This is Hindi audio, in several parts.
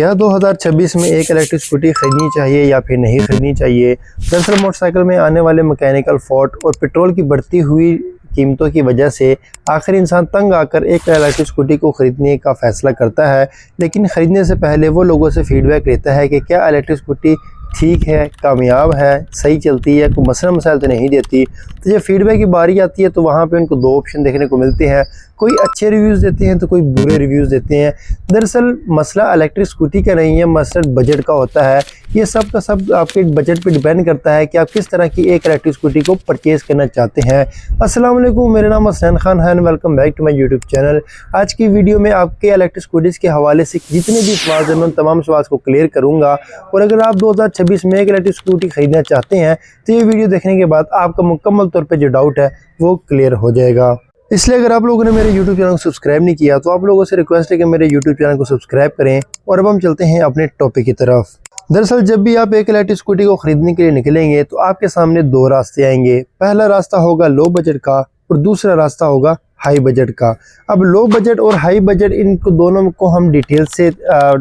क्या 2026 में एक इलेक्ट्रिक स्कूटी खरीदनी चाहिए या फिर नहीं खरीदनी चाहिए? दरअसल मोटरसाइकिल में आने वाले मैकेनिकल फॉल्ट और पेट्रोल की बढ़ती हुई कीमतों की वजह से आखिर इंसान तंग आकर एक इलेक्ट्रिक स्कूटी को ख़रीदने का फ़ैसला करता है। लेकिन ख़रीदने से पहले वो लोगों से फ़ीडबैक लेता है कि क्या इलेक्ट्रिक स्कूटी ठीक है, कामयाब है, सही चलती है, कोई मसला मसाइल तो नहीं देती। तो जब फीडबैक की बारी आती है तो वहाँ पे उनको दो ऑप्शन देखने को मिलते हैं, कोई अच्छे रिव्यूज़ देते हैं तो कोई बुरे रिव्यूज़ देते हैं। दरअसल मसला इलेक्ट्रिक स्कूटी का नहीं है, मसला बजट का होता है। ये सब का सब आपके बजट पे डिपेंड करता है कि आप किस तरह की एक इलेक्ट्रिक स्कूटी को परचेज़ करना चाहते हैं। अस्सलाम वालेकुम, मेरा नाम हसनैन खान है, welcome back to my YouTube channel. आज की वीडियो में आपके इलेक्ट्रिक स्कूटीज़ के हवाले से जितने भी सवाल हैं मैं तमाम सवाल को क्लियर करूँगा। और अगर आप 2026 में एक इलेक्ट्रिक स्कूटी खरीदना चाहते हैं तो ये वीडियो देखने के बाद आपका मुकम्मल तौर पे जो डाउट है वो क्लियर हो जाएगा। इसलिए अगर आप लोगों ने मेरे YouTube चैनल को सब्सक्राइब नहीं किया तो आप लोगों से रिक्वेस्ट है कि मेरे YouTube चैनल को सब्सक्राइब करें। और अब हम चलते हैं अपने टॉपिक की तरफ। दरअसल जब भी आप एक इलेक्ट्रिक स्कूटी को खरीदने के लिए निकलेंगे तो आपके सामने दो रास्ते आएंगे। पहला रास्ता होगा लो बजट का और दूसरा रास्ता होगा हाई बजट का। अब लो बजट और हाई बजट इनको दोनों को हम डिटेल से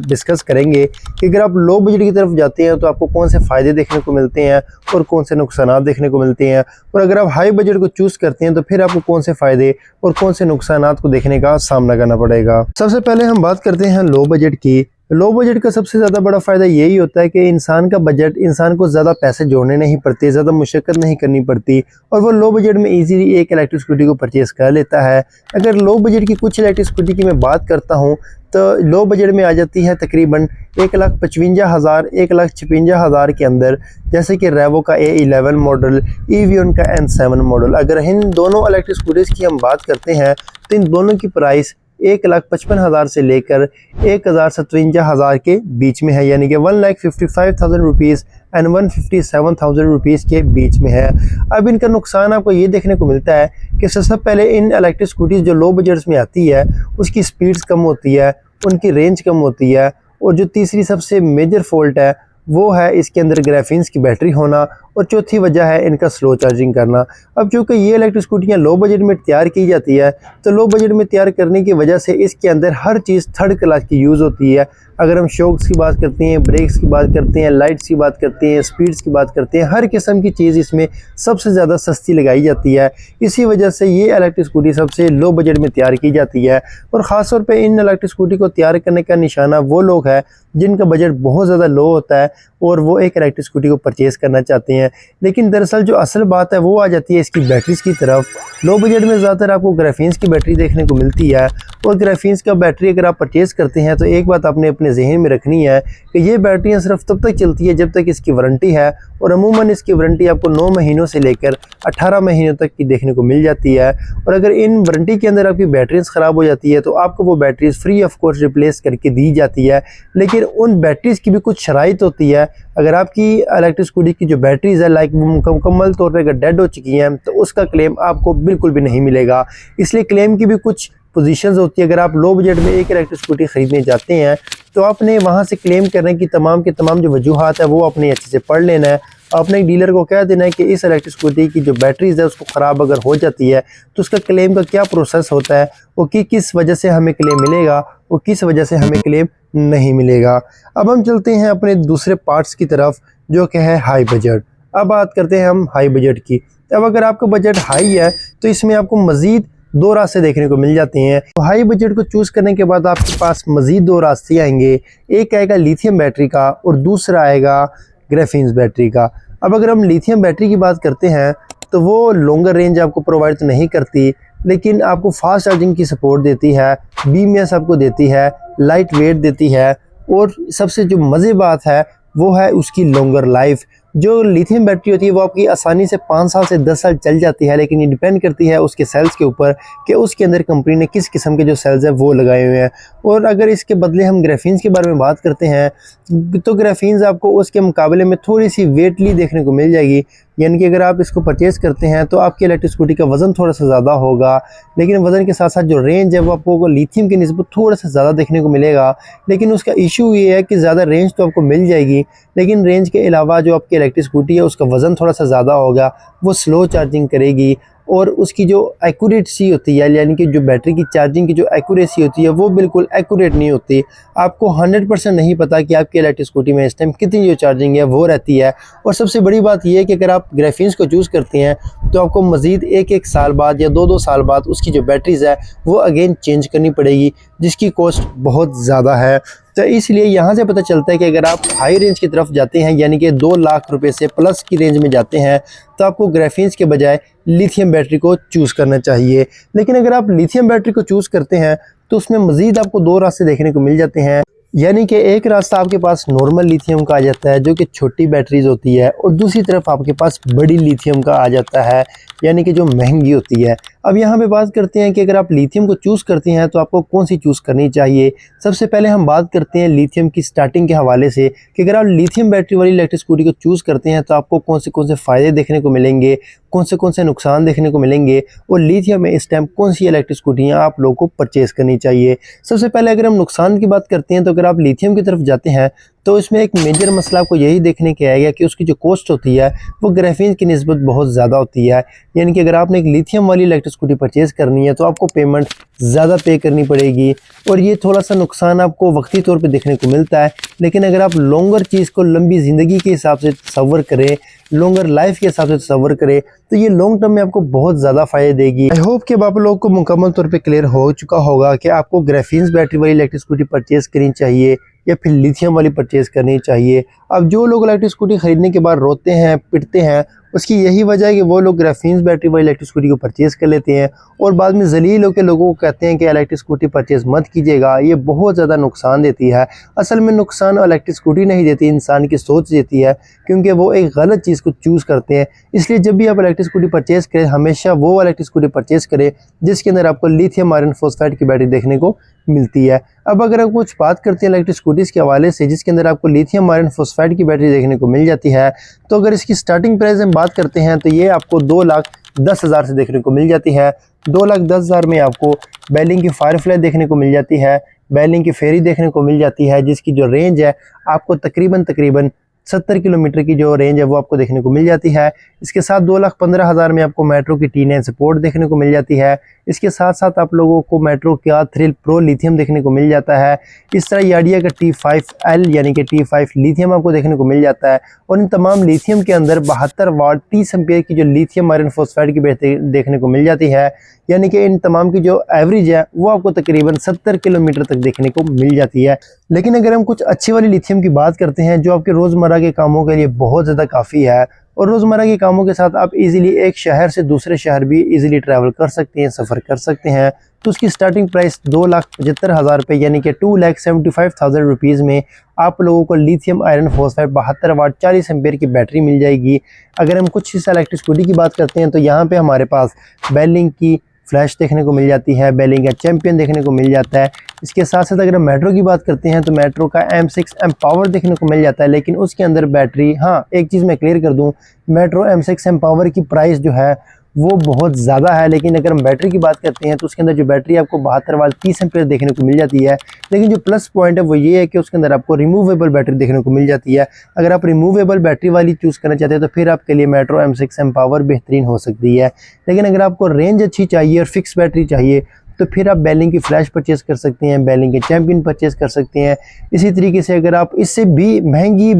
डिस्कस करेंगे कि अगर आप लो बजट की तरफ जाते हैं तो आपको कौन से फ़ायदे देखने को मिलते हैं और कौन से नुकसान देखने को मिलते हैं, और अगर आप हाई बजट को चूज़ करते हैं तो फिर आपको कौन से फ़ायदे और कौन से नुकसान को देखने का सामना करना पड़ेगा। सबसे पहले हम बात करते हैं लो बजट की। लो बजट का सबसे ज़्यादा बड़ा फ़ायदा यही होता है कि इंसान का बजट, इंसान को ज़्यादा पैसे जोड़ने नहीं पड़ते, ज़्यादा मुशक्क़त नहीं करनी पड़ती और वो लो बजट में इजीली एक इलेक्ट्रिक स्कूटी को परचेज़ कर लेता है। अगर लो बजट की कुछ इलेक्ट्रिक स्कूटी की मैं बात करता हूँ तो लो बजट में आ जाती है तकरीबन 1,55,000 1,56,000 के अंदर, जैसे कि रेवो का A11 मॉडल, EVON का N7 मॉडल। अगर इन दोनों इलेक्ट्रिक स्कूटीज़ की हम बात करते हैं तो इन दोनों की प्राइस 1,55,000 से लेकर 1,57,000 के बीच में है, यानी कि 1,55,000 रुपीज़ एंड 157,000 रुपीज़ के बीच में है। अब इनका नुकसान आपको ये देखने को मिलता है कि सबसे पहले इन इलेक्ट्रिक स्कूटीज़ जो लो बजट्स में आती है उसकी स्पीड्स कम होती है, उनकी रेंज कम होती है, और जो तीसरी सबसे मेजर फॉल्ट है वो है इसके अंदर ग्राफीन्स की बैटरी होना, और चौथी वजह है इनका स्लो चार्जिंग करना। अब चूँकि ये इलेक्ट्रिक स्कूटियाँ लो बजट में तैयार की जाती है तो लो बजट में तैयार करने की वजह से इसके अंदर हर चीज़ थर्ड क्लास की यूज़ होती है। अगर हम शॉक्स की बात करते हैं, ब्रेक्स की बात करते हैं, लाइट्स की बात करते हैं, स्पीड्स की बात करते हैं, हर किस्म की चीज़ इसमें सबसे ज़्यादा सस्ती लगाई जाती है। इसी वजह से ये इलेक्ट्रिक स्कूटी सबसे लो बजट में तैयार की जाती है। और ख़ास तौर पे इन इलेक्ट्रिक स्कूटी को तैयार करने का निशाना वो लोग हैं जिनका बजट बहुत ज़्यादा लो होता है और वो एक इलेक्ट्रिक स्कूटी को परचेज़ करना चाहते हैं। लेकिन दरअसल जो असल बात है वो आ जाती है इसकी बैटरीज़ की तरफ। लो बजट में ज़्यादातर आपको ग्राफीन्स की बैटरी देखने को मिलती है, और ग्राफीन्स का बैटरी अगर आप परचेज़ करते हैं तो एक बात आपने अपने जहन में रखनी है कि ये बैटरियाँ सिर्फ तब तक चलती है जब तक इसकी वारंटी है, और अमूमन इसकी वारंटी आपको 9 महीनों से लेकर 18 महीनों तक की देखने को मिल जाती है। और अगर इन वारंटी के अंदर आपकी बैटरीज ख़राब हो जाती है तो आपको वो batteries free of cost replace करके दी जाती है। लेकिन उन बैटरीज़ की भी कुछ शराइत होती है। अगर आपकी इलेक्ट्रिक स्कूटी की जो बैटरीज़ है लाइक वो मुकम्मल तौर पर अगर डेड हो चुकी हैं तो उसका क्लेम आपको बिल्कुल भी नहीं मिलेगा। इसलिए क्लेम की भी कुछ पोजीशंस होती है। अगर आप लो बजट में एक इलेक्ट्रिक स्कूटी ख़रीदने जाते हैं तो आपने वहाँ से क्लेम करने की तमाम के तमाम जो वजूहात है वो आपने अच्छे से पढ़ लेना है। आपने एक डीलर को कह देना है कि इस इलेक्ट्रिक स्कूटी की जो बैटरीज़ है उसको ख़राब अगर हो जाती है तो उसका क्लेम का क्या प्रोसेस होता है, वो किस वजह से हमें क्लेम मिलेगा, वो किस वजह से हमें क्लेम नहीं मिलेगा। अब हम चलते हैं अपने दूसरे पार्ट्स की तरफ जो कि है हाई बजट। अब बात करते हैं हम हाई बजट की। अब अगर आपका बजट हाई है तो इसमें आपको मज़ीद दो रास्ते देखने को मिल जाते हैं। तो हाई बजट को चूज़ करने के बाद आपके पास मज़ीद दो रास्ते आएंगे। एक आएगा लिथियम बैटरी का और दूसरा आएगा ग्राफीन्स बैटरी का। अब अगर हम लिथियम बैटरी की बात करते हैं तो वो लॉन्गर रेंज आपको प्रोवाइड तो नहीं करती, लेकिन आपको फास्ट चार्जिंग की सपोर्ट देती है, BMS आपको देती है, लाइट वेट देती है, और सबसे जो मज़े बात है वो है उसकी लॉन्गर लाइफ। जो लिथियम बैटरी होती है वो आपकी आसानी से 5 साल से 10 साल चल जाती है, लेकिन ये डिपेंड करती है उसके सेल्स के ऊपर कि उसके अंदर कंपनी ने किस किस्म के जो सेल्स है वो लगाए हुए हैं। और अगर इसके बदले हम ग्राफीन्स के बारे में बात करते हैं तो ग्राफीन्स आपको उसके मुकाबले में थोड़ी सी वेटली देखने को मिल जाएगी, यानी कि अगर आप इसको परचेज़ करते हैं तो आपकी इलेक्ट्रिक स्कूटी का वज़न थोड़ा सा ज़्यादा होगा, लेकिन वज़न के साथ साथ जो रेंज है वो आपको लिथियम की निस्बत थोड़ा सा ज़्यादा देखने को मिलेगा। लेकिन उसका इशू ये है कि ज़्यादा रेंज तो आपको मिल जाएगी, लेकिन रेंज के अलावा जो आपकी इलेक्ट्रिक स्कूटी है उसका वज़न थोड़ा सा ज़्यादा होगा, वो स्लो चार्जिंग करेगी और उसकी जो एक्यूरेसी होती है, यानी कि जो बैटरी की चार्जिंग की जो एक्यूरेसी होती है वो बिल्कुल एक्यूरेट नहीं होती। आपको 100% नहीं पता कि आपकी इलेक्ट्रिक स्कूटी में इस टाइम कितनी जो चार्जिंग है वो रहती है। और सबसे बड़ी बात यह है कि अगर आप ग्राफीन्स को चूज़ करते हैं तो आपको मज़ीद एक साल बाद या दो साल बाद उसकी जो बैटरीज़ है वो अगेन चेंज करनी पड़ेगी, जिसकी कॉस्ट बहुत ज़्यादा है। तो इसलिए यहाँ से पता चलता है कि अगर आप हाई रेंज की तरफ जाते हैं, यानी कि 2 लाख रुपए से प्लस की रेंज में जाते हैं, तो आपको ग्राफीन्स के बजाय लिथियम बैटरी को चूज़ करना चाहिए। लेकिन अगर आप लिथियम बैटरी को चूज़ करते हैं तो उसमें मज़ीद आपको 2 रास्ते देखने को मिल जाते हैं। यानी कि एक रास्ता आपके पास नॉर्मल लिथियम का आ जाता है जो कि छोटी बैटरीज होती है, और दूसरी तरफ आपके पास बड़ी लिथियम का आ जाता है यानी कि जो महंगी होती है। अब यहाँ पे बात करते हैं कि अगर आप लिथियम को चूज़ करते हैं तो आपको कौन सी चूज़ करनी चाहिए। सबसे पहले हम बात करते हैं लिथियम की स्टार्टिंग के हवाले से कि अगर आप लिथियम बैटरी वाली इलेक्ट्रिक स्कूटी को चूज़ करते हैं तो आपको कौन से फ़ायदे देखने को मिलेंगे, कौन से नुकसान देखने को मिलेंगे, और लिथियम में इस टाइम कौन सी इलेक्ट्रिक स्कूटियाँ आप लोगों को परचेज़ करनी चाहिए। सबसे पहले अगर हम नुकसान की बात करते हैं तो अगर आप लिथियम की तरफ जाते हैं तो इसमें एक मेजर मसला आपको यही देखने के आएगा कि उसकी जो कॉस्ट होती है वो ग्राफीन की निस्बत बहुत ज़्यादा होती है। यानी कि अगर आपने एक लिथियम वाली इलेक्ट्रिक स्कूटी परचेज़ करनी है तो आपको पेमेंट ज़्यादा पे करनी पड़ेगी, और ये थोड़ा सा नुकसान आपको वक्ती तौर पे देखने को मिलता है। लेकिन अगर आप लॉन्गर चीज़ को लंबी ज़िंदगी के हिसाब से तसव्वुर करें, लॉन्गर लाइफ के हिसाब से तसव्वुर करें, तो ये लॉन्ग टर्म में आपको बहुत ज़्यादा फ़ायदे देगी। आई होप कि आप लोगों को मुकम्मल तौर पे क्लियर हो चुका होगा कि आपको ग्राफीन्स बैटरी वाली इलेक्ट्रिक स्कूटी परचेज़ करनी चाहिए या फिर लिथियम वाली परचेज़ करनी चाहिए। अब जो लोग इलेक्ट्रिक स्कूटी ख़रीदने के बाद रोते हैं, पिटते हैं, उसकी यही वजह है कि वो लोग ग्राफीन्स बैटरी वाली इलेक्ट्रिक स्कूटी को परचेज़ कर लेते हैं और बाद में ज़लील होकर लोगों को कहते हैं कि इलेक्ट्रिक स्कूटी परचेज़ मत कीजिएगा, ये बहुत ज़्यादा नुकसान देती है। असल में नुकसान इलेक्ट्रिक स्कूटी नहीं देती, इंसान की सोच देती है, क्योंकि वो एक गलत चीज़ को चूज़ करते हैं। इसलिए जब भी आप इलेक्ट्रिक स्कूटी परचेज़ करें, हमेशा वो इलेक्ट्रिक स्कूटी परचेज़ करें जिसके अंदर आपको लिथियम आयरन फॉस्फेट की बैटरी देखने को मिलती है। अब अगर आप कुछ बात करते हैं इलेक्ट्रिक स्कूटीज़ के हवाले से जिसके अंदर आपको लिथियम आयरन फॉस्फेट की बैटरी देखने को मिल जाती है, तो अगर इसकी स्टार्टिंग प्राइस हम बात करते हैं तो ये आपको 2,10,000 से देखने को मिल जाती है। 2,10,000 में आपको बेलिंग की फायरफ्लाई देखने को मिल जाती है, बेलिंग की फेरी देखने को मिल जाती है जिसकी जो रेंज है आपको तकरीबन 70 किलोमीटर की जो रेंज है वो आपको देखने को मिल जाती है। इसके साथ 2,15,000 में आपको मेट्रो की T9 सपोर्ट देखने को मिल जाती है। इसके साथ साथ आप लोगों को मेट्रो का थ्रिल प्रो लिथियम देखने को मिल जाता है। इस तरह याडिया का T5L यानी कि T5 लिथियम आपको देखने को मिल जाता है, और इन तमाम लिथियम के अंदर 72 वाट 30 एम्पियर की जो लिथियम आयरन फॉस्फेट की बैटरी देखने को मिल जाती है। यानी कि इन तमाम की जो एवरेज है वो आपको तकरीबन 70 किलोमीटर तक देखने को मिल जाती है। लेकिन अगर हम कुछ अच्छी वाली लिथियम की बात करते हैं जो आपके रोज़मर्रा के कामों के लिए बहुत ज़्यादा काफ़ी है, और रोज़मर्रा के कामों के साथ आप इजीली एक शहर से दूसरे शहर भी इजीली ट्रैवल कर सकते हैं, सफ़र कर सकते हैं, तो उसकी स्टार्टिंग प्राइस 2,75,000 रुपये यानी कि 2,75,000 रुपीज़ में आप लोगों को लिथियम आयरन फॉस्फेट 72 वाट 40 एम्पेयर की बैटरी मिल जाएगी। अगर हम कुछ इस इलेक्ट्रिक स्कूटी की बात करते हैं तो यहाँ पे हमारे पास बेलिंग की फ्लैश देखने को मिल जाती है, बेलिंग का चैम्पियन देखने को मिल जाता है। इसके साथ साथ अगर मेट्रो की बात करते हैं तो मेट्रो का M6 एम्पावर देखने को मिल जाता है, लेकिन उसके अंदर बैटरी, हाँ एक चीज़ मैं क्लियर कर दूं, मेट्रो M6 एम्पावर की प्राइस जो है वो बहुत ज़्यादा है, लेकिन अगर हम बैटरी की बात करते हैं तो उसके अंदर जो बैटरी आपको 72 वाट 30 एम्पीयर देखने को मिल जाती है। लेकिन जो प्लस पॉइंट है वो ये है कि उसके अंदर आपको रिमूवेबल बैटरी देखने को मिल जाती है। अगर आप रिमूवेबल बैटरी वाली चूज़ करना चाहते हैं तो फिर आपके लिए मेट्रो M6 एम्पावर बेहतरीन हो सकती है। लेकिन अगर आपको रेंज अच्छी चाहिए और फिक्स बैटरी चाहिए तो फिर आप बेलिंग की फ्लैश परचेज़ कर सकते हैं, बेलिंग के चैम्पियन परचेज़ कर सकते हैं। इसी तरीके से अगर आप इससे भी महंगी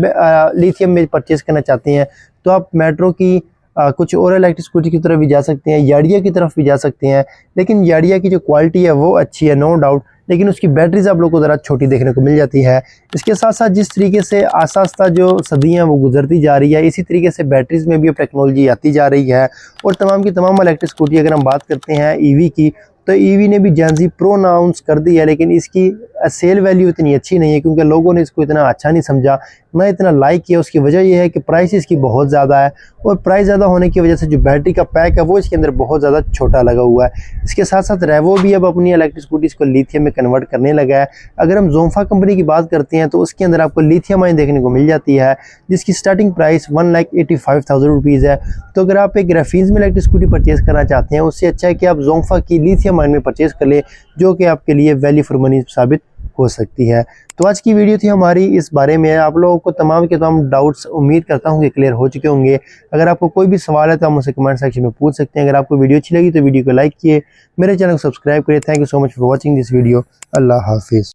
लिथियम में परचेज़ करना चाहते हैं तो आप मेट्रो की कुछ और इलेक्ट्रिक स्कूटी की तरफ भी जा सकते हैं, याडिया की तरफ भी जा सकते हैं। लेकिन याडिया की जो क्वालिटी है वो अच्छी है, नो डाउट, लेकिन उसकी बैटरीज आप लोग को ज़रा छोटी देखने को मिल जाती है। इसके साथ साथ जिस तरीके से आस्ता आस्ता जो सदियाँ वो गुजरती जा रही है, इसी तरीके से बैटरीज में भी अब टेक्नोलॉजी आती जा रही है। और तमाम की तमाम इलेक्ट्रिक स्कूटी अगर हम बात करते हैं ईवी की, तो ईवी ने भी जेन ज़ी प्रो अनाउंस कर दी है, लेकिन इसकी सेल वैल्यू इतनी अच्छी नहीं है क्योंकि लोगों ने इसको इतना अच्छा नहीं समझा, ना इतना लाइक किया। उसकी वजह यह है कि प्राइस इसकी बहुत ज़्यादा है, और प्राइस ज़्यादा होने की वजह से जो बैटरी का पैक है वो इसके अंदर बहुत ज़्यादा छोटा लगा हुआ है। इसके साथ साथ रेवो भी अब अपनी इलेक्ट्रिक स्कूटीज़ को लिथियम में कन्वर्ट करने लगा है। अगर हम जोंफा कंपनी की बात करते हैं तो उसके अंदर आपको लिथियम आयन देखने को मिल जाती है जिसकी स्टार्टिंग प्राइस 1,85,000 रुपीज़ है। तो अगर आप एक ग्राफीन्स में इलेक्ट्रिक स्कूटी परचेज़ करना चाहते हैं उससे अच्छा है कि आप जोंफा की लिथियम आयन में परचेज़ कर ले, जो कि आपके लिए वैल्यू फॉर मनी साबित हो सकती है। तो आज की वीडियो थी हमारी इस बारे में। आप लोगों को तमाम के तमाम डाउट्स उम्मीद करता हूँ कि क्लियर हो चुके होंगे। अगर आपको कोई भी सवाल है तो आप मुझसे कमेंट सेक्शन में पूछ सकते हैं। अगर आपको वीडियो अच्छी लगी तो वीडियो को लाइक किए, मेरे चैनल को सब्सक्राइब करिए। Thank you so much for watching this video. अल्लाह हाफिज़।